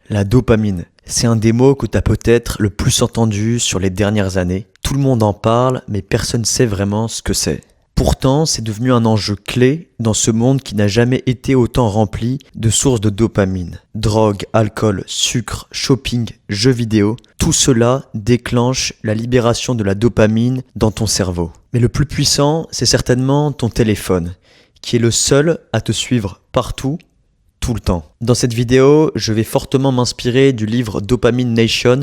La dopamine, c'est un des mots que tu as peut-être le plus entendu sur les dernières années. Tout le monde en parle, mais personne ne sait vraiment ce que c'est. Pourtant, c'est devenu un enjeu clé dans ce monde qui n'a jamais été autant rempli de sources de dopamine. Drogue, alcool, sucre, shopping, jeux vidéo, tout cela déclenche la libération de la dopamine dans ton cerveau. Mais le plus puissant, c'est certainement ton téléphone, qui est le seul à te suivre partout, tout le temps. Dans cette vidéo, je vais fortement m'inspirer du livre Dopamine Nation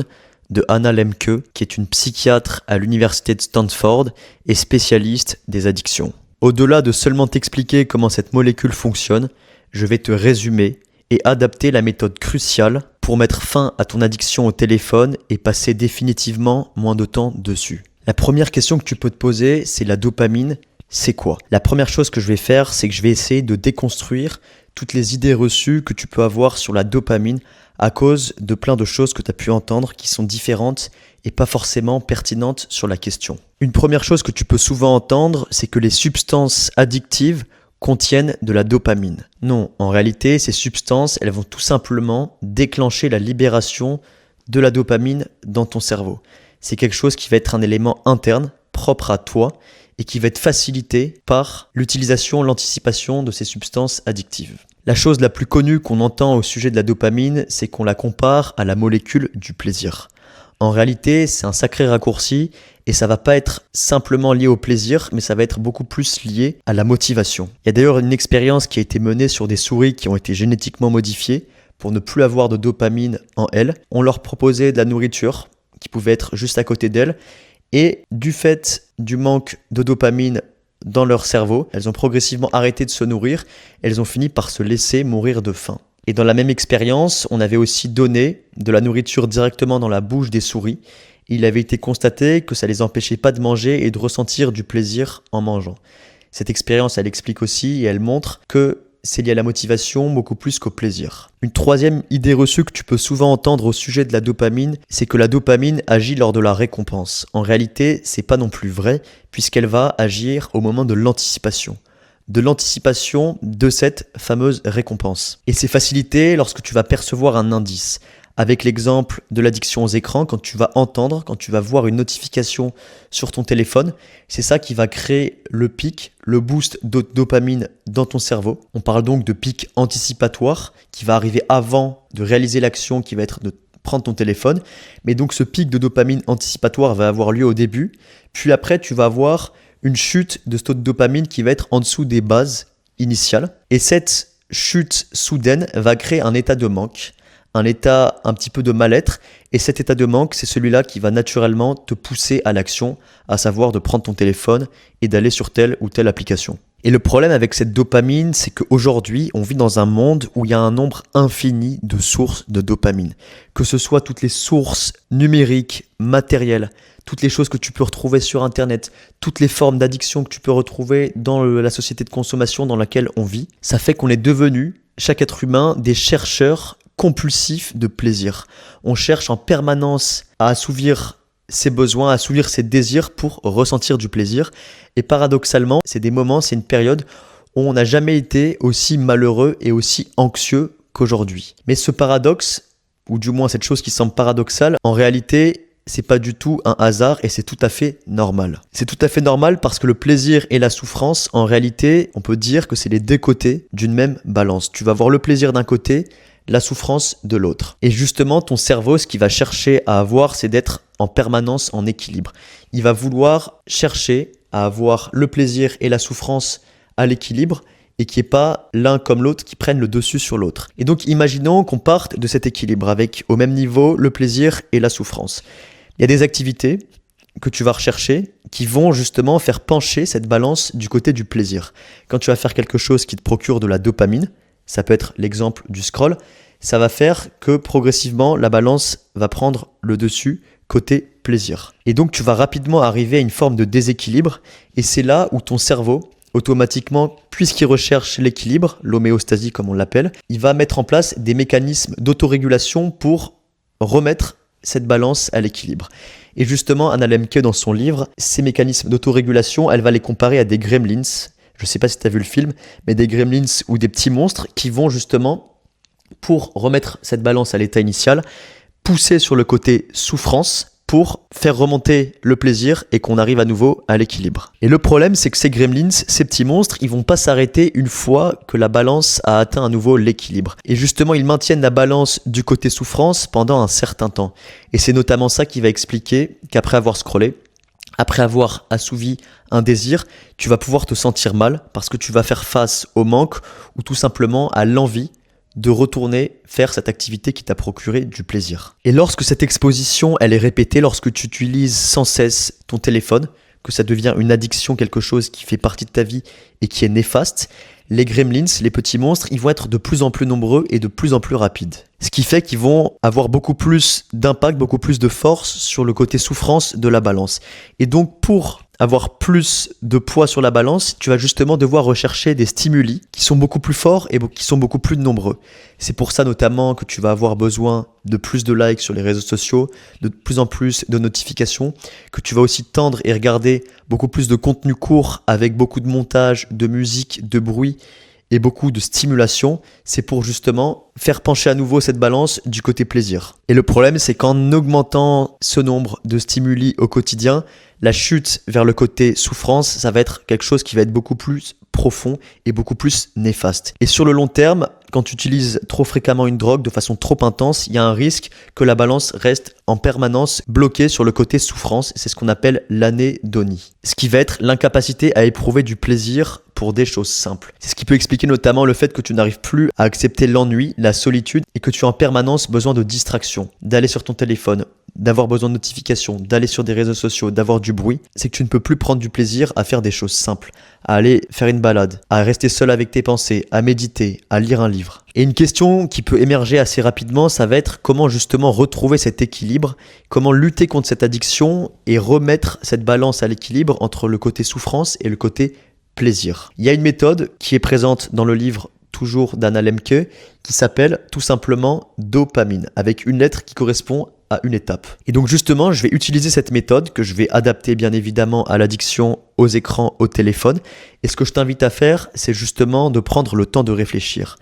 de Anna Lembke, qui est une psychiatre à l'université de Stanford et spécialiste des addictions. Au-delà de seulement t'expliquer comment cette molécule fonctionne, je vais te résumer et adapter la méthode cruciale pour mettre fin à ton addiction au téléphone et passer définitivement moins de temps dessus. La première question que tu peux te poser, c'est la dopamine, c'est quoi ? La première chose que je vais faire, c'est que je vais essayer de déconstruire toutes les idées reçues que tu peux avoir sur la dopamine à cause de plein de choses que tu as pu entendre qui sont différentes et pas forcément pertinentes sur la question. Une première chose que tu peux souvent entendre, c'est que les substances addictives contiennent de la dopamine. Non, en réalité, ces substances, elles vont tout simplement déclencher la libération de la dopamine dans ton cerveau. C'est quelque chose qui va être un élément interne, propre à toi, et qui va être facilité par l'utilisation, l'anticipation de ces substances addictives. La chose la plus connue qu'on entend au sujet de la dopamine, c'est qu'on la compare à la molécule du plaisir. En réalité, c'est un sacré raccourci et ça va pas être simplement lié au plaisir, mais ça va être beaucoup plus lié à la motivation. Il y a d'ailleurs une expérience qui a été menée sur des souris qui ont été génétiquement modifiées pour ne plus avoir de dopamine en elles. On leur proposait de la nourriture qui pouvait être juste à côté d'elles. Et du fait du manque de dopamine dans leur cerveau, elles ont progressivement arrêté de se nourrir, elles ont fini par se laisser mourir de faim. Et dans la même expérience, on avait aussi donné de la nourriture directement dans la bouche des souris. Il avait été constaté que ça ne les empêchait pas de manger et de ressentir du plaisir en mangeant. Cette expérience, elle explique aussi et elle montre que c'est lié à la motivation beaucoup plus qu'au plaisir. Une troisième idée reçue que tu peux souvent entendre au sujet de la dopamine, c'est que la dopamine agit lors de la récompense. En réalité, c'est pas non plus vrai, puisqu'elle va agir au moment de l'anticipation. De l'anticipation de cette fameuse récompense. Et c'est facilité lorsque tu vas percevoir un indice. Avec l'exemple de l'addiction aux écrans, quand tu vas entendre, quand tu vas voir une notification sur ton téléphone, c'est ça qui va créer le pic, le boost de dopamine dans ton cerveau. On parle donc de pic anticipatoire qui va arriver avant de réaliser l'action qui va être de prendre ton téléphone. Mais donc ce pic de dopamine anticipatoire va avoir lieu au début, puis après tu vas avoir une chute de ce taux de dopamine qui va être en dessous des bases initiales. Et cette chute soudaine va créer un état de manque, un état un petit peu de mal-être, et cet état de manque, c'est celui-là qui va naturellement te pousser à l'action, à savoir de prendre ton téléphone et d'aller sur telle ou telle application. Et le problème avec cette dopamine, c'est qu'aujourd'hui, on vit dans un monde où il y a un nombre infini de sources de dopamine. Que ce soit toutes les sources numériques, matérielles, toutes les choses que tu peux retrouver sur Internet, toutes les formes d'addiction que tu peux retrouver dans la société de consommation dans laquelle on vit, ça fait qu'on est devenu, chaque être humain, des chercheurs compulsif de plaisir. On cherche en permanence à assouvir ses besoins, à assouvir ses désirs pour ressentir du plaisir. Et paradoxalement, c'est des moments, c'est une période où on n'a jamais été aussi malheureux et aussi anxieux qu'aujourd'hui. Mais ce paradoxe, ou du moins cette chose qui semble paradoxale, en réalité, c'est pas du tout un hasard et c'est tout à fait normal. C'est tout à fait normal parce que le plaisir et la souffrance, en réalité, on peut dire que c'est les deux côtés d'une même balance. Tu vas avoir le plaisir d'un côté, la souffrance de l'autre. Et justement, ton cerveau, ce qu'il va chercher à avoir, c'est d'être en permanence en équilibre. Il va vouloir chercher à avoir le plaisir et la souffrance à l'équilibre et qu'il n'y ait pas l'un comme l'autre qui prennent le dessus sur l'autre. Et donc, imaginons qu'on parte de cet équilibre avec au même niveau le plaisir et la souffrance. Il y a des activités que tu vas rechercher qui vont justement faire pencher cette balance du côté du plaisir. Quand tu vas faire quelque chose qui te procure de la dopamine, ça peut être l'exemple du scroll, ça va faire que progressivement la balance va prendre le dessus côté plaisir. Et donc tu vas rapidement arriver à une forme de déséquilibre et c'est là où ton cerveau, automatiquement, puisqu'il recherche l'équilibre, l'homéostasie comme on l'appelle, il va mettre en place des mécanismes d'autorégulation pour remettre cette balance à l'équilibre. Et justement, Anna Lembke, dans son livre, ces mécanismes d'autorégulation, elle va les comparer à des gremlins. Je ne sais pas si tu as vu le film, mais des gremlins ou des petits monstres qui vont justement pour remettre cette balance à l'état initial, pousser sur le côté souffrance pour faire remonter le plaisir et qu'on arrive à nouveau à l'équilibre. Et le problème, c'est que ces gremlins, ces petits monstres, ils vont pas s'arrêter une fois que la balance a atteint à nouveau l'équilibre. Et justement, ils maintiennent la balance du côté souffrance pendant un certain temps. Et c'est notamment ça qui va expliquer qu'après avoir scrollé, après avoir assouvi un désir, tu vas pouvoir te sentir mal parce que tu vas faire face au manque ou tout simplement à l'envie de retourner faire cette activité qui t'a procuré du plaisir. Et lorsque cette exposition, elle est répétée, lorsque tu utilises sans cesse ton téléphone, que ça devient une addiction, quelque chose qui fait partie de ta vie et qui est néfaste, les gremlins, les petits monstres, ils vont être de plus en plus nombreux et de plus en plus rapides. Ce qui fait qu'ils vont avoir beaucoup plus d'impact, beaucoup plus de force sur le côté souffrance de la balance. Et donc pour avoir plus de poids sur la balance, tu vas justement devoir rechercher des stimuli qui sont beaucoup plus forts et qui sont beaucoup plus nombreux. C'est pour ça notamment que tu vas avoir besoin de plus de likes sur les réseaux sociaux, de plus en plus de notifications, que tu vas aussi tendre et regarder beaucoup plus de contenu court avec beaucoup de montage, de musique, de bruit et beaucoup de stimulation. C'est pour justement faire pencher à nouveau cette balance du côté plaisir. Et le problème, c'est qu'en augmentant ce nombre de stimuli au quotidien, la chute vers le côté souffrance, ça va être quelque chose qui va être beaucoup plus profond et beaucoup plus néfaste. Et sur le long terme, quand tu utilises trop fréquemment une drogue de façon trop intense, il y a un risque que la balance reste en permanence bloquée sur le côté souffrance. C'est ce qu'on appelle l'anédonie. Ce qui va être l'incapacité à éprouver du plaisir pour des choses simples. C'est ce qui peut expliquer notamment le fait que tu n'arrives plus à accepter l'ennui, la solitude et que tu as en permanence besoin de distraction, d'aller sur ton téléphone, d'avoir besoin de notifications, d'aller sur des réseaux sociaux, d'avoir du bruit. C'est que tu ne peux plus prendre du plaisir à faire des choses simples, à aller faire une balade, à rester seul avec tes pensées, à méditer, à lire un livre. Et une question qui peut émerger assez rapidement, ça va être comment justement retrouver cet équilibre, comment lutter contre cette addiction et remettre cette balance à l'équilibre entre le côté souffrance et le côté plaisir. Il y a une méthode qui est présente dans le livre toujours d'Anna Lemke qui s'appelle tout simplement dopamine, avec une lettre qui correspond à une étape. Et donc justement, je vais utiliser cette méthode que je vais adapter bien évidemment à l'addiction aux écrans, au téléphone. Et ce que je t'invite à faire, c'est justement de prendre le temps de réfléchir.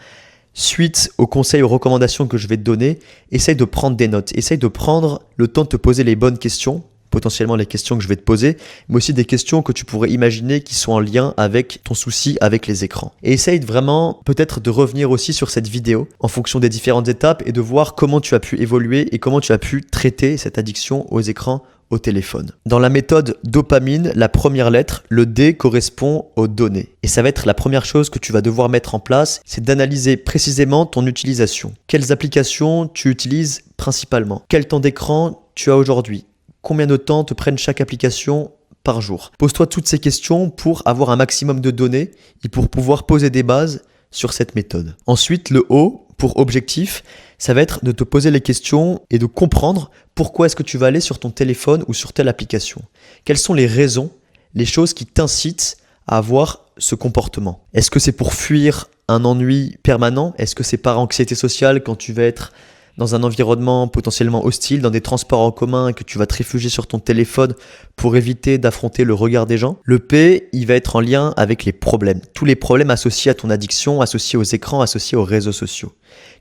Suite aux conseils, aux recommandations que je vais te donner, essaye de prendre des notes, essaye de prendre le temps de te poser les bonnes questions, potentiellement les questions que je vais te poser, mais aussi des questions que tu pourrais imaginer qui sont en lien avec ton souci avec les écrans. Et essaye vraiment peut-être de revenir aussi sur cette vidéo en fonction des différentes étapes et de voir comment tu as pu évoluer et comment tu as pu traiter cette addiction aux écrans, au téléphone. Dans la méthode dopamine, la première lettre, le D, correspond aux données. Et ça va être la première chose que tu vas devoir mettre en place, c'est d'analyser précisément ton utilisation. Quelles applications tu utilises principalement? Quel temps d'écran tu as aujourd'hui? Combien de temps te prennent chaque application par jour? Pose-toi toutes ces questions pour avoir un maximum de données et pour pouvoir poser des bases sur cette méthode. Ensuite, le O, pour objectif, ça va être de te poser les questions et de comprendre pourquoi est-ce que tu vas aller sur ton téléphone ou sur telle application. Quelles sont les raisons, les choses qui t'incitent à avoir ce comportement? Est-ce que c'est pour fuir un ennui permanent? Est-ce que c'est par anxiété sociale quand tu vas être dans un environnement potentiellement hostile, dans des transports en commun et que tu vas te réfugier sur ton téléphone pour éviter d'affronter le regard des gens? Le P, il va être en lien avec les problèmes. Tous les problèmes associés à ton addiction, associés aux écrans, associés aux réseaux sociaux.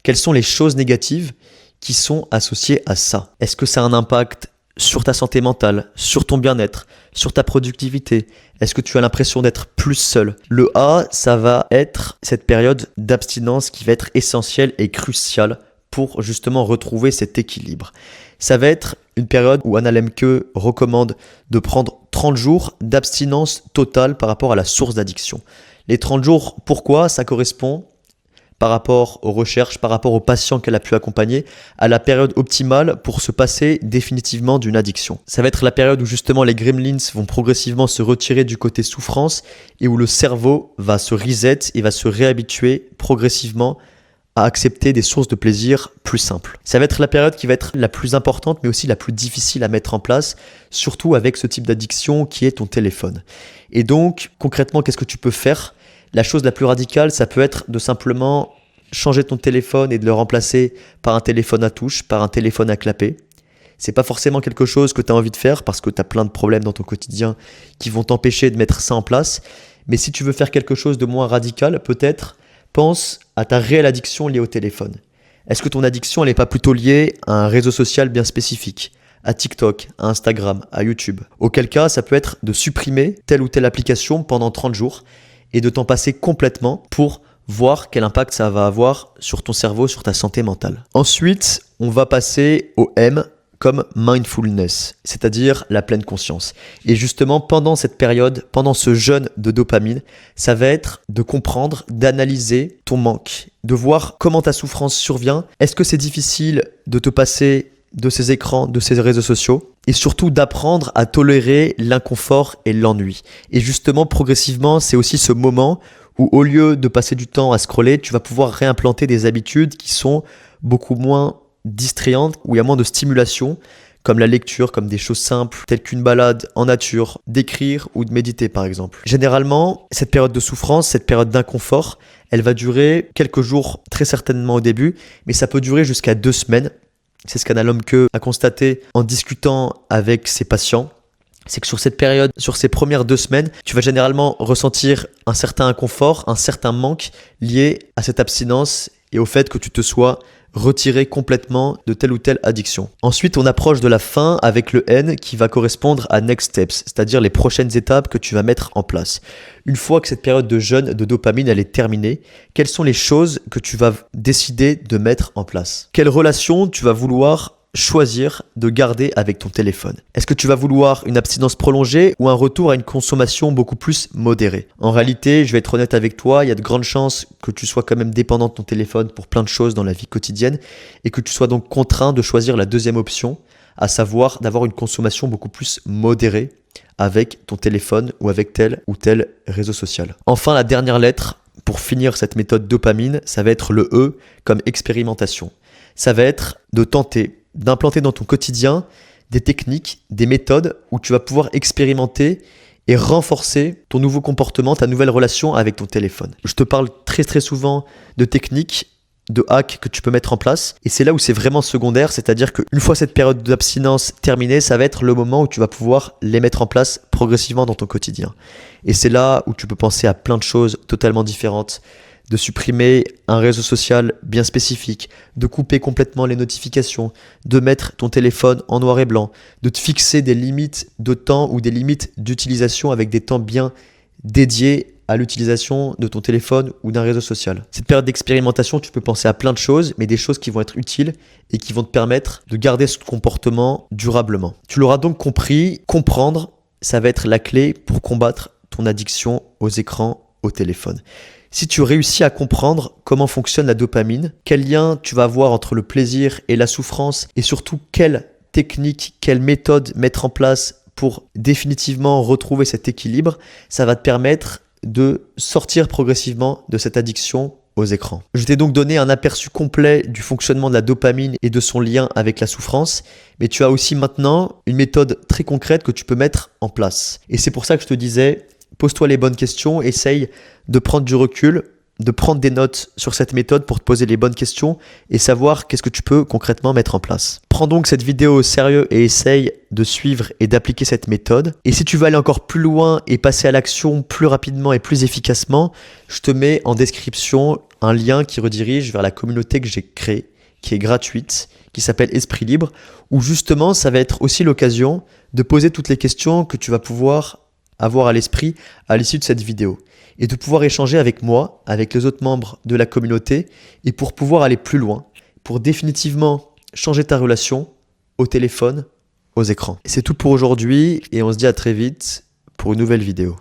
Quelles sont les choses négatives qui sont associées à ça? Est-ce que ça a un impact sur ta santé mentale, sur ton bien-être, sur ta productivité? Est-ce que tu as l'impression d'être plus seul? Le A, ça va être cette période d'abstinence qui va être essentielle et cruciale pour justement retrouver cet équilibre. Ça va être une période où Anna Lemke recommande de prendre 30 jours d'abstinence totale par rapport à la source d'addiction. Les 30 jours, pourquoi? Ça correspond par rapport aux recherches, par rapport aux patients qu'elle a pu accompagner, à la période optimale pour se passer définitivement d'une addiction. Ça va être la période où justement les gremlins vont progressivement se retirer du côté souffrance et où le cerveau va se reset et va se réhabituer progressivement à accepter des sources de plaisir plus simples. Ça va être la période qui va être la plus importante, mais aussi la plus difficile à mettre en place, surtout avec ce type d'addiction qui est ton téléphone. Et donc, concrètement, qu'est-ce que tu peux faire? La chose la plus radicale, ça peut être de simplement changer ton téléphone et de le remplacer par un téléphone à touche, par un téléphone à clapet. C'est pas forcément quelque chose que tu as envie de faire parce que tu as plein de problèmes dans ton quotidien qui vont t'empêcher de mettre ça en place. Mais si tu veux faire quelque chose de moins radical, peut-être pense à ta réelle addiction liée au téléphone. Est-ce que ton addiction, elle n'est pas plutôt liée à un réseau social bien spécifique, à TikTok, à Instagram, à YouTube? Auquel cas, ça peut être de supprimer telle ou telle application pendant 30 jours et de t'en passer complètement pour voir quel impact ça va avoir sur ton cerveau, sur ta santé mentale. Ensuite, on va passer au M comme mindfulness, c'est-à-dire la pleine conscience. Et justement, pendant cette période, pendant ce jeûne de dopamine, ça va être de comprendre, d'analyser ton manque, de voir comment ta souffrance survient. Est-ce que c'est difficile de te passer de ces écrans, de ces réseaux sociaux? Et surtout d'apprendre à tolérer l'inconfort et l'ennui. Et justement, progressivement, c'est aussi ce moment où au lieu de passer du temps à scroller, tu vas pouvoir réimplanter des habitudes qui sont beaucoup moins distrayantes, où il y a moins de stimulation, comme la lecture, comme des choses simples, telles qu'une balade en nature, d'écrire ou de méditer par exemple. Généralement, cette période de souffrance, cette période d'inconfort, elle va durer quelques jours, très certainement au début, mais ça peut durer jusqu'à 2 semaines. C'est ce qu'Anna Lomke a constaté en discutant avec ses patients. C'est que sur cette période, sur ces premières 2 semaines, tu vas généralement ressentir un certain inconfort, un certain manque lié à cette abstinence et au fait que tu te sois retiré complètement de telle ou telle addiction. Ensuite, on approche de la fin avec le N qui va correspondre à next steps, c'est-à-dire les prochaines étapes que tu vas mettre en place. Une fois que cette période de jeûne de dopamine elle est terminée, quelles sont les choses que tu vas décider de mettre en place? Quelle relation tu vas vouloir choisir de garder avec ton téléphone? Est-ce que tu vas vouloir une abstinence prolongée ou un retour à une consommation beaucoup plus modérée? En réalité, je vais être honnête avec toi, il y a de grandes chances que tu sois quand même dépendant de ton téléphone pour plein de choses dans la vie quotidienne et que tu sois donc contraint de choisir la deuxième option, à savoir d'avoir une consommation beaucoup plus modérée avec ton téléphone ou avec tel ou tel réseau social. Enfin, la dernière lettre pour finir cette méthode dopamine, ça va être le E comme expérimentation. Ça va être de tenter d'implanter dans ton quotidien des techniques, des méthodes où tu vas pouvoir expérimenter et renforcer ton nouveau comportement, ta nouvelle relation avec ton téléphone. Je te parle très très souvent de techniques, de hacks que tu peux mettre en place et c'est là où c'est vraiment secondaire, c'est-à-dire qu'une fois cette période d'abstinence terminée, ça va être le moment où tu vas pouvoir les mettre en place progressivement dans ton quotidien. Et c'est là où tu peux penser à plein de choses totalement différentes, de supprimer un réseau social bien spécifique, de couper complètement les notifications, de mettre ton téléphone en noir et blanc, de te fixer des limites de temps ou des limites d'utilisation avec des temps bien dédiés à l'utilisation de ton téléphone ou d'un réseau social. Cette période d'expérimentation, tu peux penser à plein de choses, mais des choses qui vont être utiles et qui vont te permettre de garder ce comportement durablement. Tu l'auras donc compris, comprendre, ça va être la clé pour combattre ton addiction aux écrans, au téléphone. Si tu réussis à comprendre comment fonctionne la dopamine, quel lien tu vas avoir entre le plaisir et la souffrance et surtout quelle technique, quelle méthode mettre en place pour définitivement retrouver cet équilibre, ça va te permettre de sortir progressivement de cette addiction aux écrans. Je t'ai donc donné un aperçu complet du fonctionnement de la dopamine et de son lien avec la souffrance, mais tu as aussi maintenant une méthode très concrète que tu peux mettre en place. Et c'est pour ça que je te disais, pose-toi les bonnes questions, essaye de prendre du recul, de prendre des notes sur cette méthode pour te poser les bonnes questions et savoir qu'est-ce que tu peux concrètement mettre en place. Prends donc cette vidéo au sérieux et essaye de suivre et d'appliquer cette méthode. Et si tu veux aller encore plus loin et passer à l'action plus rapidement et plus efficacement, je te mets en description un lien qui redirige vers la communauté que j'ai créée, qui est gratuite, qui s'appelle Esprit Libre, où justement ça va être aussi l'occasion de poser toutes les questions que tu vas pouvoir avoir à l'esprit à l'issue de cette vidéo et de pouvoir échanger avec moi, avec les autres membres de la communauté et pour pouvoir aller plus loin, pour définitivement changer ta relation au téléphone, aux écrans. C'est tout pour aujourd'hui et on se dit à très vite pour une nouvelle vidéo.